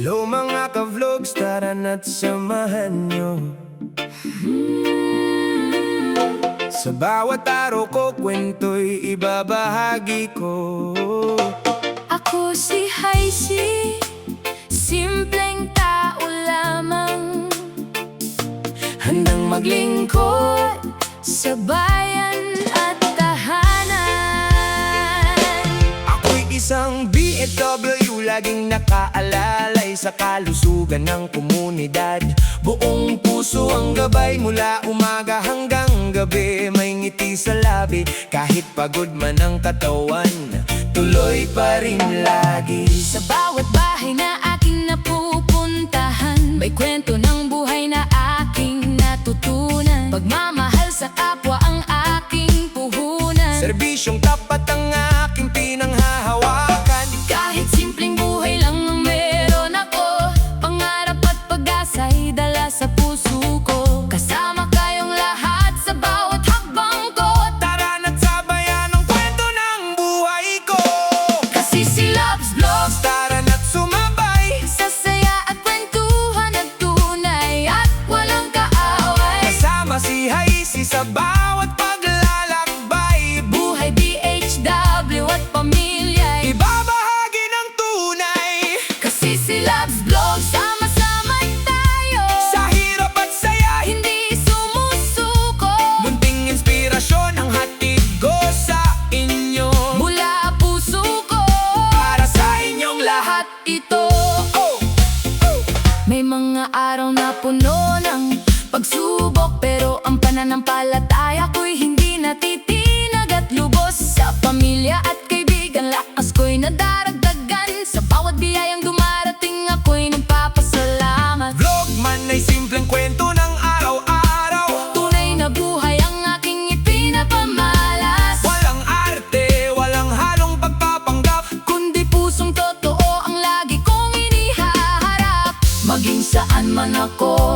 Hello mga ka-vlogs, tara na't samahan nyo. Sa bawat araw ko, kwento'y ibabahagi ko. Ako si Haisi, simpleng tao lamang, Handang maglingkod sa bayan at tahanan. Ako'y isang BFW, laging nakaalalay sa kalusugan ng komunidad. Buong puso ang gabay, mula umaga hanggang gabi. May ngiti sa labi, kahit pagod man ang katawan, tuloy pa rin lagi. Sa bawat bahay na aking napupuntahan, may kwento ng buhay na aking natutunan. Pagmamahal sa kapwa ang aking puhunan, Serbisyong tapat ang aking pinanghahawakan. kahit simpleng buhay lang ang meron ako, pangarap at pag-asa'y dala sa puso ko. Kasama kayong lahat sa bawat hakbang ko, Tara na't sabayan ang kwento ng buhay ko. kasi si Loves Vlogs, Tara na't sumabay, sa saya at kwentuhan at tunay at walang kaaway. kasama si Haisi sa bawat paglalakbay. Buhay BHW at pamilya'y Ibabahagi ng tunay, kasi si Loves Vlogs, sama-sama tayo. sa hirap at saya, Hindi sumusuko, munting inspirasyon ang hatid ko sa inyo. mula puso ko, Para sa inyong lahat, lahat ito. oh, May mga araw na puno ng pagsubok, pero ang pananampalataya ko'y hindi natitinag at lubos. Sa pamilya at kaibigan, lakas ko'y nadaragdagan. Sa bawat biyayang dumarating, ako'y nagpapasalamat. vlog man ay simpleng kwento ng araw-araw. Tunay na buhay ang aking ipinapamalas, Walang arte, walang halong pagpapanggap. kundi pusong totoo ang lagi kong inihaharap. Maging saan man ako